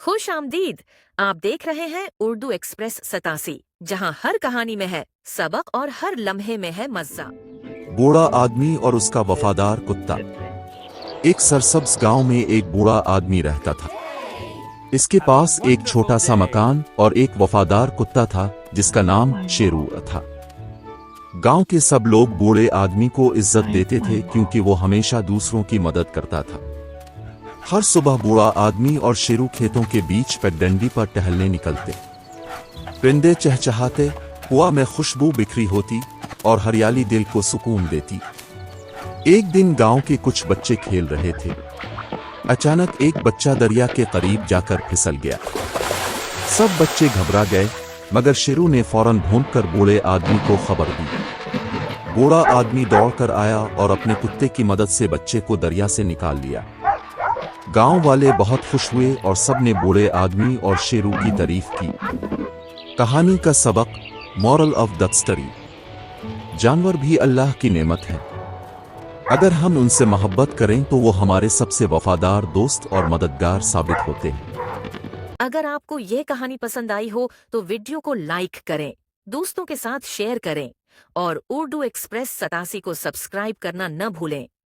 खुश आमदीद। आप देख रहे हैं उर्दू एक्सप्रेस 87, जहां हर कहानी में है सबक और हर लम्हे में है मज़ा। बूढ़ा आदमी और उसका वफादार कुत्ता। एक सरसब्ज गांव में एक बूढ़ा आदमी रहता था। इसके पास एक छोटा सा मकान और एक वफादार कुत्ता था जिसका नाम शेरू था। गांव के सब लोग बूढ़े आदमी को इज्जत देते थे क्योंकि वो हमेशा दूसरों की मदद करता था। हर सुबह बूढ़ा आदमी और शेरू खेतों के बीच पगडंडी पर टहलने निकलते। परिंदे चहचहाते, हवा में खुशबू बिखरी होती और हरियाली दिल को सुकून देती। एक दिन गांव के कुछ बच्चे खेल रहे थे। अचानक एक बच्चा दरिया के करीब जाकर फिसल गया। सब बच्चे घबरा गए, मगर शेरू ने फौरन ढूंढकर बूढ़े आदमी को खबर दी। बूढ़ा आदमी दौड़कर आया और अपने कुत्ते की मदद से बच्चे को दरिया से निकाल लिया। गांव वाले बहुत खुश हुए और सबने बूढ़े आदमी और शेरू की तारीफ की। कहानी का सबक, मॉरल ऑफ द स्टोरी: जानवर भी अल्लाह की नेमत है। अगर हम उनसे मोहब्बत करें तो वो हमारे सबसे वफादार दोस्त और मददगार साबित होते हैं। अगर आपको ये कहानी पसंद आई हो तो वीडियो को लाइक करें, दोस्तों के साथ शेयर करें और उर्दू एक्सप्रेस 87 को सब्सक्राइब करना न भूलें।